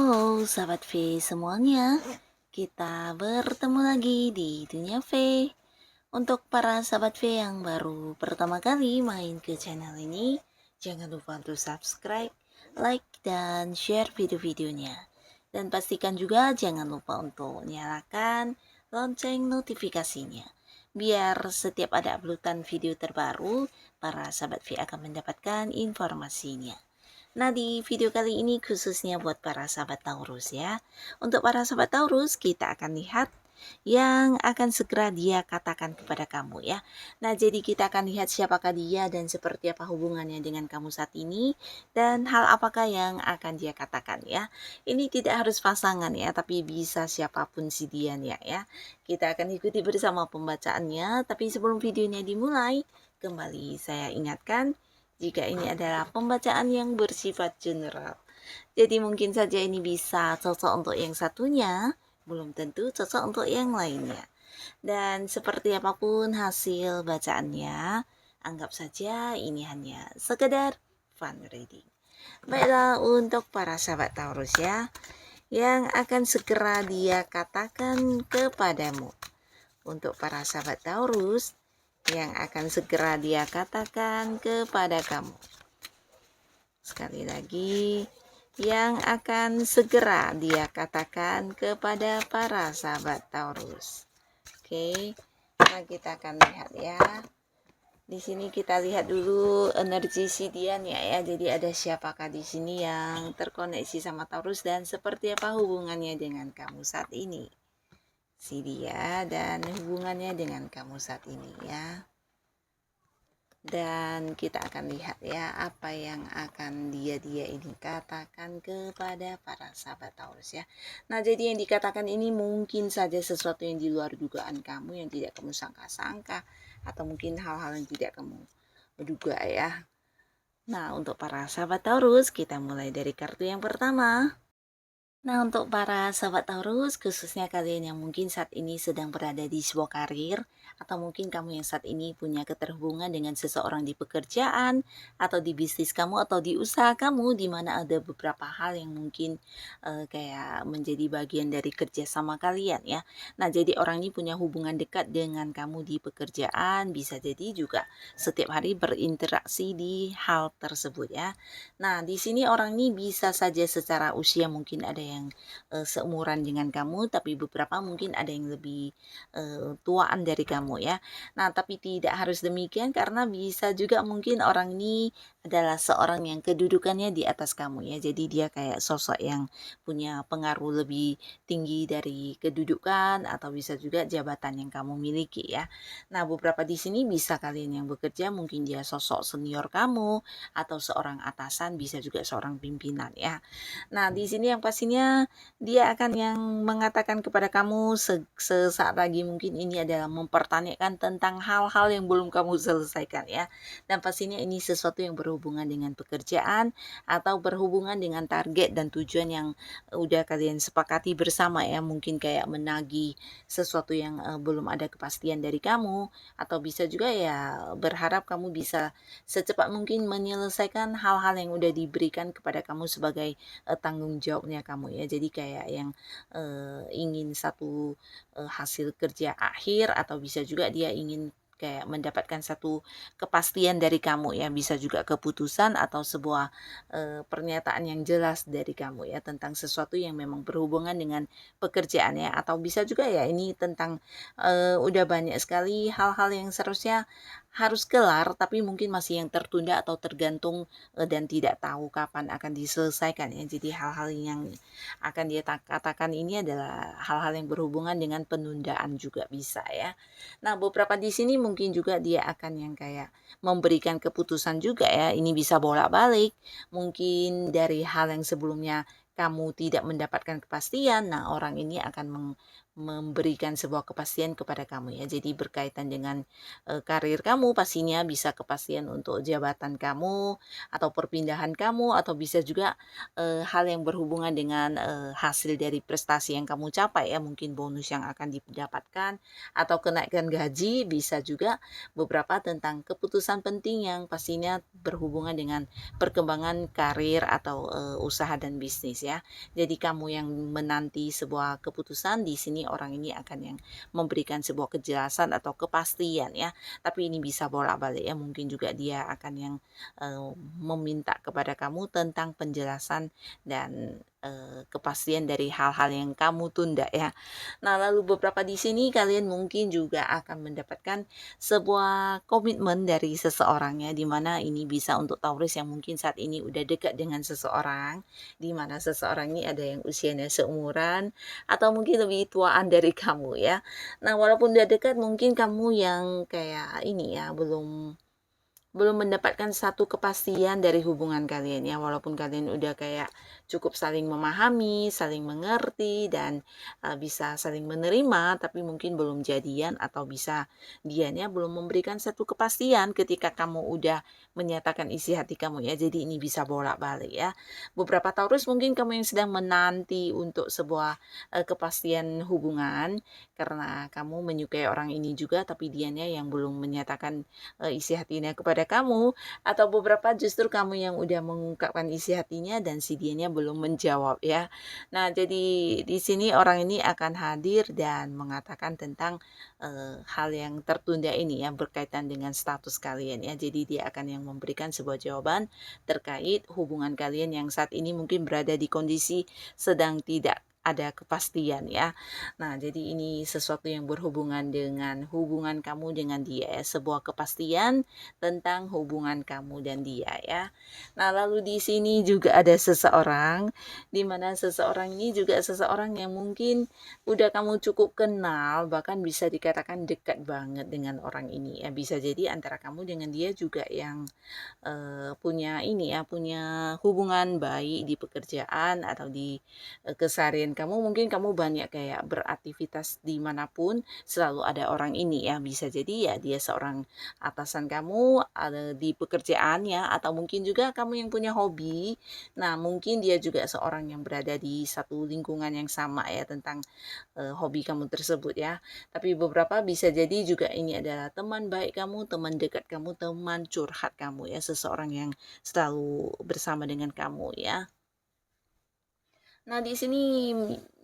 Halo sahabat V semuanya, kita bertemu lagi di Dunia V. Untuk para sahabat V yang baru pertama kali main ke channel ini, jangan lupa untuk subscribe, like, dan share video-videonya. Dan pastikan juga jangan lupa untuk nyalakan lonceng notifikasinya. Biar setiap ada uploadan video terbaru, para sahabat V akan mendapatkan informasinya. Nah, di video kali ini khususnya buat para sahabat Taurus ya. Untuk para sahabat Taurus, kita akan lihat yang akan segera dia katakan kepada kamu ya. Nah, jadi kita akan lihat siapakah dia dan seperti apa hubungannya dengan kamu saat ini dan hal apakah yang akan dia katakan ya. Ini tidak harus pasangan ya, tapi bisa siapapun si dia ya. Kita akan ikuti bersama pembacaannya, tapi sebelum videonya dimulai, kembali saya ingatkan jika ini adalah pembacaan yang bersifat general. Jadi mungkin saja ini bisa cocok untuk yang satunya, belum tentu cocok untuk yang lainnya. Dan seperti apapun hasil bacaannya, anggap saja ini hanya sekedar fun reading. Baiklah, untuk para sahabat Taurus ya, yang akan segera dia katakan kepadamu. Untuk para sahabat Taurus, yang akan segera dia katakan kepada kamu. Sekali lagi, yang akan segera dia katakan kepada para sahabat Taurus. Oke, nah kita akan lihat ya. Di sini kita lihat dulu energi si Dian ya. Jadi ada siapakah di sini yang terkoneksi sama Taurus dan seperti apa hubungannya dengan kamu saat ini. Si dia dan hubungannya dengan kamu saat ini ya. Dan kita akan lihat ya apa yang akan dia ini katakan kepada para sahabat Taurus ya. Nah, jadi yang dikatakan ini mungkin saja sesuatu yang di luar dugaan kamu, yang tidak kamu sangka-sangka, atau mungkin hal-hal yang tidak kamu duga ya. Nah, untuk para sahabat Taurus, kita mulai dari kartu yang pertama. Nah, untuk para sahabat Taurus, khususnya kalian yang mungkin saat ini sedang berada di sebuah karir, atau mungkin kamu yang saat ini punya keterhubungan dengan seseorang di pekerjaan, atau di bisnis kamu, atau di usaha kamu, di mana ada beberapa hal yang mungkin kayak menjadi bagian dari kerjasama kalian ya. Nah, jadi orang ini punya hubungan dekat dengan kamu di pekerjaan, bisa jadi juga setiap hari berinteraksi di hal tersebut ya. Nah, di sini orang ini bisa saja secara usia mungkin ada yang seumuran dengan kamu, tapi beberapa mungkin ada yang lebih tuaan dari kamu ya. Nah, tapi tidak harus demikian karena bisa juga mungkin orang ini adalah seorang yang kedudukannya di atas kamu ya. Jadi dia kayak sosok yang punya pengaruh lebih tinggi dari kedudukan atau bisa juga jabatan yang kamu miliki ya. Nah, beberapa di sini bisa kalian yang bekerja mungkin dia sosok senior kamu atau seorang atasan, bisa juga seorang pimpinan ya. Nah, di sini yang pastinya dia akan yang mengatakan kepada kamu sesaat lagi mungkin ini adalah mempertanyakan tentang hal-hal yang belum kamu selesaikan ya. Dan pastinya ini sesuatu yang berhubungan dengan pekerjaan atau berhubungan dengan target dan tujuan yang udah kalian sepakati bersama ya. Mungkin kayak menagih sesuatu yang belum ada kepastian dari kamu, atau bisa juga ya berharap kamu bisa secepat mungkin menyelesaikan hal-hal yang udah diberikan kepada kamu sebagai tanggung jawabnya kamu ya. Jadi kayak yang ingin satu hasil kerja akhir, atau bisa juga dia ingin kayak mendapatkan satu kepastian dari kamu ya, bisa juga keputusan atau sebuah pernyataan yang jelas dari kamu ya tentang sesuatu yang memang berhubungan dengan pekerjaan ya, atau bisa juga ya ini tentang udah banyak sekali hal-hal yang seharusnya harus kelar tapi mungkin masih yang tertunda atau tergantung dan tidak tahu kapan akan diselesaikan ya. Jadi hal-hal yang akan dia katakan ini adalah hal-hal yang berhubungan dengan penundaan juga bisa ya. Nah, beberapa di sini mungkin juga dia akan yang kayak memberikan keputusan juga ya. Ini bisa bolak-balik, mungkin dari hal yang sebelumnya kamu tidak mendapatkan kepastian, nah orang ini akan memberikan sebuah kepastian kepada kamu ya. Jadi berkaitan dengan karir kamu, pastinya bisa kepastian untuk jabatan kamu atau perpindahan kamu, atau bisa juga hal yang berhubungan dengan hasil dari prestasi yang kamu capai ya, mungkin bonus yang akan didapatkan atau kenaikan gaji, bisa juga beberapa tentang keputusan penting yang pastinya berhubungan dengan perkembangan karir atau usaha dan bisnis ya. Jadi kamu yang menanti sebuah keputusan, di sini orang ini akan yang memberikan sebuah kejelasan atau kepastian ya. Tapi ini bisa bolak-balik ya, mungkin juga dia akan yang meminta kepada kamu tentang penjelasan dan kepastian dari hal-hal yang kamu tunda ya. Nah, lalu beberapa di sini kalian mungkin juga akan mendapatkan sebuah komitmen dari seseorang ya, dimana ini bisa untuk Taurus yang mungkin saat ini udah dekat dengan seseorang, dimana seseorang ini ada yang usianya seumuran atau mungkin lebih tuaan dari kamu ya. Nah, walaupun udah dekat, mungkin kamu yang kayak ini ya, belum mendapatkan satu kepastian dari hubungan kalian ya, walaupun kalian udah kayak cukup saling memahami, saling mengerti, dan bisa saling menerima, tapi mungkin belum jadian, atau bisa dianya belum memberikan satu kepastian ketika kamu udah menyatakan isi hati kamu ya. Jadi ini bisa bolak-balik ya. Beberapa Taurus mungkin kamu yang sedang menanti untuk sebuah kepastian hubungan karena kamu menyukai orang ini juga, tapi dianya yang belum menyatakan isi hatinya kepada kamu, atau beberapa justru kamu yang udah mengungkapkan isi hatinya dan si dianya belum menjawab ya. Nah, jadi di sini orang ini akan hadir dan mengatakan tentang hal yang tertunda ini ya, berkaitan dengan status kalian ya. Jadi dia akan yang memberikan sebuah jawaban terkait hubungan kalian yang saat ini mungkin berada di kondisi sedang tidak ada kepastian ya. Nah, jadi ini sesuatu yang berhubungan dengan hubungan kamu dengan dia ya, sebuah kepastian tentang hubungan kamu dan dia ya. Nah, lalu di sini juga ada seseorang, di mana seseorang ini juga seseorang yang mungkin udah kamu cukup kenal, bahkan bisa dikatakan dekat banget dengan orang ini ya. Bisa jadi antara kamu dengan dia juga yang punya ini ya, punya hubungan baik di pekerjaan atau di keseharian kamu. Mungkin kamu banyak kayak beraktivitas dimanapun selalu ada orang ini ya. Bisa jadi ya dia seorang atasan kamu ada di pekerjaannya, atau mungkin juga kamu yang punya hobi. Nah, mungkin dia juga seorang yang berada di satu lingkungan yang sama ya tentang hobi kamu tersebut ya. Tapi beberapa bisa jadi juga ini adalah teman baik kamu, teman dekat kamu, teman curhat kamu ya, seseorang yang selalu bersama dengan kamu ya. Nah, di sini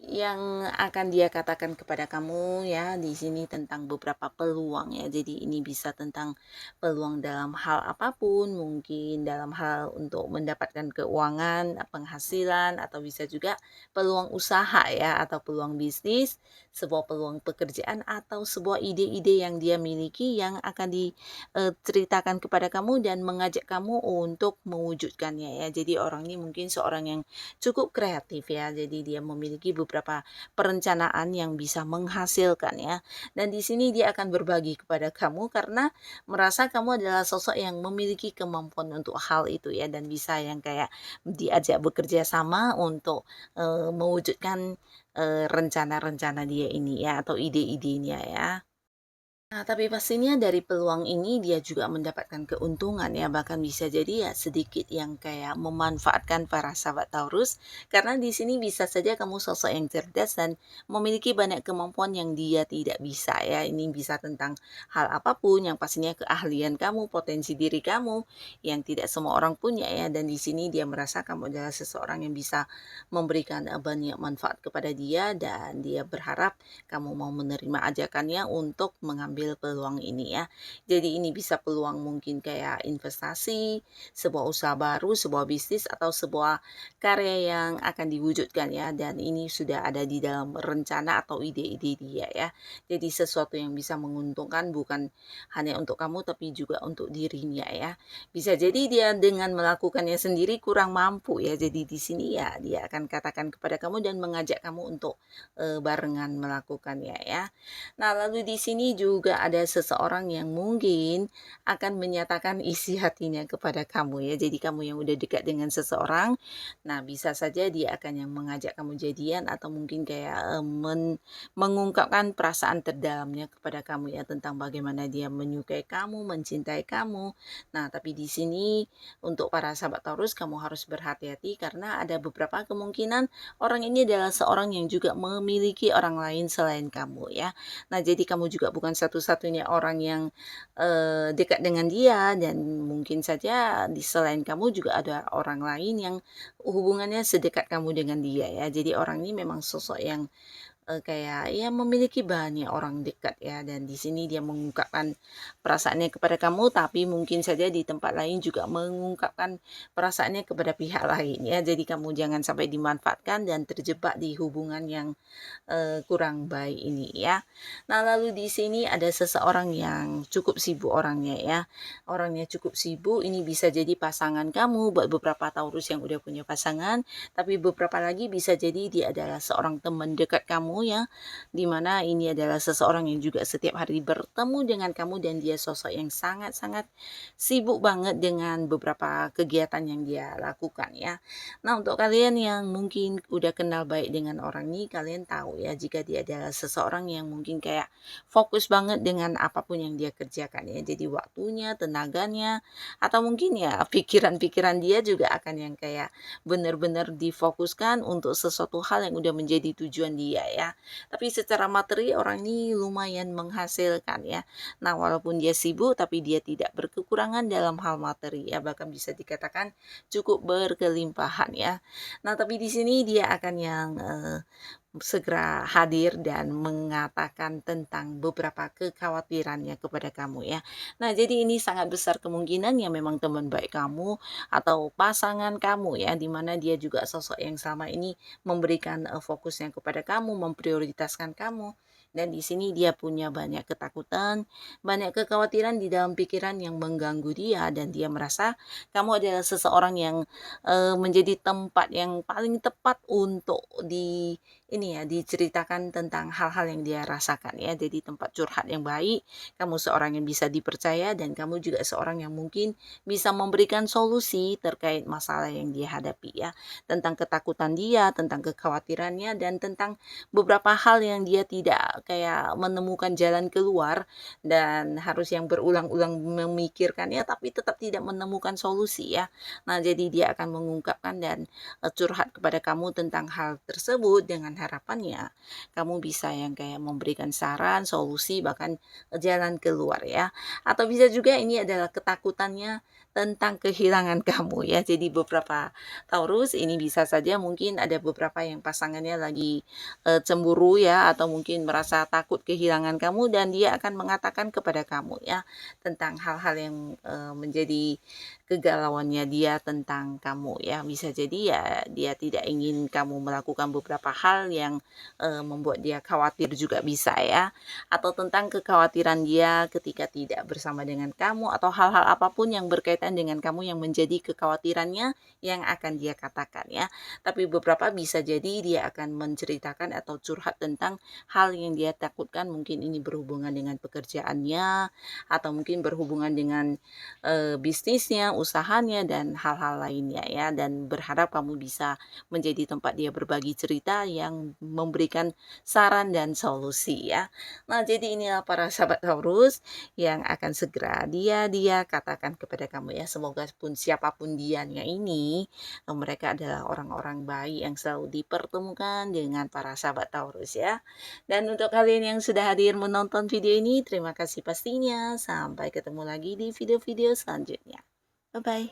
yang akan dia katakan kepada kamu ya, di sini tentang beberapa peluang ya. Jadi ini bisa tentang peluang dalam hal apapun, mungkin dalam hal untuk mendapatkan keuangan, penghasilan, atau bisa juga peluang usaha ya, atau peluang bisnis, sebuah peluang pekerjaan, atau sebuah ide-ide yang dia miliki yang akan diceritakan kepada kamu dan mengajak kamu untuk mewujudkannya ya. Jadi orang ini mungkin seorang yang cukup kreatif ya. Jadi dia memiliki beberapa perencanaan yang bisa menghasilkan ya. Dan di sini dia akan berbagi kepada kamu karena merasa kamu adalah sosok yang memiliki kemampuan untuk hal itu ya, dan bisa yang kayak diajak bekerja sama untuk mewujudkan rencana-rencana dia ini ya, atau ide-idenya ya. Nah, tapi pastinya dari peluang ini dia juga mendapatkan keuntungan ya, bahkan bisa jadi ya sedikit yang kayak memanfaatkan para sahabat Taurus, karena di sini bisa saja kamu sosok yang cerdas dan memiliki banyak kemampuan yang dia tidak bisa ya. Ini bisa tentang hal apapun yang pastinya keahlian kamu, potensi diri kamu yang tidak semua orang punya ya, dan di sini dia merasa kamu adalah seseorang yang bisa memberikan banyak manfaat kepada dia, dan dia berharap kamu mau menerima ajakannya untuk mengambil peluang ini ya. Jadi ini bisa peluang mungkin kayak investasi, sebuah usaha baru, sebuah bisnis, atau sebuah karya yang akan diwujudkan ya, dan ini sudah ada di dalam rencana atau ide-ide dia ya. Jadi sesuatu yang bisa menguntungkan bukan hanya untuk kamu tapi juga untuk dirinya ya. Bisa jadi dia dengan melakukannya sendiri kurang mampu ya. Jadi di sini ya dia akan katakan kepada kamu dan mengajak kamu untuk barengan melakukannya ya. Nah, lalu di sini juga juga ada seseorang yang mungkin akan menyatakan isi hatinya kepada kamu ya. Jadi kamu yang udah dekat dengan seseorang, nah bisa saja dia akan yang mengajak kamu jadian atau mungkin kayak mengungkapkan perasaan terdalamnya kepada kamu ya tentang bagaimana dia menyukai kamu, mencintai kamu. Nah, tapi di sini untuk para sahabat Taurus kamu harus berhati-hati karena ada beberapa kemungkinan orang ini adalah seorang yang juga memiliki orang lain selain kamu ya. Nah, jadi kamu juga bukan satu-satunya orang yang dekat dengan dia dan mungkin saja di selain kamu juga ada orang lain yang hubungannya sedekat kamu dengan dia ya. Jadi orang ini memang sosok yang kayak ya memiliki banyak orang dekat ya dan di sini dia mengungkapkan perasaannya kepada kamu tapi mungkin saja di tempat lain juga mengungkapkan perasaannya kepada pihak lain ya. Jadi kamu jangan sampai dimanfaatkan dan terjebak di hubungan yang kurang baik ini ya. Nah, lalu di sini ada seseorang yang cukup sibuk orangnya ya. Orangnya cukup sibuk, ini bisa jadi pasangan kamu buat beberapa Taurus yang udah punya pasangan, tapi beberapa lagi bisa jadi dia adalah seorang teman dekat kamu ya. Dimana ini adalah seseorang yang juga setiap hari bertemu dengan kamu dan dia sosok yang sangat-sangat sibuk banget dengan beberapa kegiatan yang dia lakukan ya. Nah, untuk kalian yang mungkin udah kenal baik dengan orang ini, kalian tahu ya jika dia adalah seseorang yang mungkin kayak fokus banget dengan apapun yang dia kerjakan ya. Jadi waktunya, tenaganya, atau mungkin ya pikiran-pikiran dia juga akan yang kayak benar-benar difokuskan untuk sesuatu hal yang udah menjadi tujuan dia ya. Tapi secara materi orang ini lumayan menghasilkan ya. Nah, walaupun dia sibuk tapi dia tidak berkekurangan dalam hal materi ya, bahkan bisa dikatakan cukup berkelimpahan ya. Nah, tapi di sini dia akan yang segera hadir dan mengatakan tentang beberapa kekhawatirannya kepada kamu ya. Nah, jadi ini sangat besar kemungkinan ya memang teman baik kamu atau pasangan kamu ya, dimana dia juga sosok yang selama ini memberikan fokusnya kepada kamu, memprioritaskan kamu. Dan di sini dia punya banyak ketakutan, banyak kekhawatiran di dalam pikiran yang mengganggu dia dan dia merasa kamu adalah seseorang yang menjadi tempat yang paling tepat untuk ini ya diceritakan tentang hal-hal yang dia rasakan ya. Jadi tempat curhat yang baik, kamu seorang yang bisa dipercaya dan kamu juga seorang yang mungkin bisa memberikan solusi terkait masalah yang dia hadapi ya. Tentang ketakutan dia, tentang kekhawatirannya dan tentang beberapa hal yang dia tidak kayak menemukan jalan keluar dan harus yang berulang-ulang memikirkannya tapi tetap tidak menemukan solusi ya. Nah, jadi dia akan mengungkapkan dan curhat kepada kamu tentang hal tersebut dengan harapannya kamu bisa yang kayak memberikan saran, solusi, bahkan jalan keluar ya. Atau bisa juga ini adalah ketakutannya tentang kehilangan kamu ya. Jadi beberapa Taurus ini bisa saja mungkin ada beberapa yang pasangannya lagi cemburu ya atau mungkin merasa takut kehilangan kamu dan dia akan mengatakan kepada kamu ya tentang hal-hal yang menjadi kegalauannya dia tentang kamu ya. Bisa jadi ya dia tidak ingin kamu melakukan beberapa hal yang membuat dia khawatir juga bisa ya. Atau tentang kekhawatiran dia ketika tidak bersama dengan kamu atau hal-hal apapun yang berkaitan dengan kamu yang menjadi kekhawatirannya yang akan dia katakan ya. Tapi beberapa bisa jadi dia akan menceritakan atau curhat tentang hal yang dia takutkan, mungkin ini berhubungan dengan pekerjaannya atau mungkin berhubungan dengan bisnisnya, usahanya dan hal-hal lainnya ya, dan berharap kamu bisa menjadi tempat dia berbagi cerita yang memberikan saran dan solusi ya. Nah, jadi inilah para sahabat Taurus yang akan segera dia katakan kepada kamu ya. Semoga pun siapapun dianya ini mereka adalah orang-orang baik yang selalu dipertemukan dengan para sahabat Taurus ya. Dan untuk kalian yang sudah hadir menonton video ini, terima kasih pastinya. Sampai ketemu lagi di video-video selanjutnya. Bye-bye.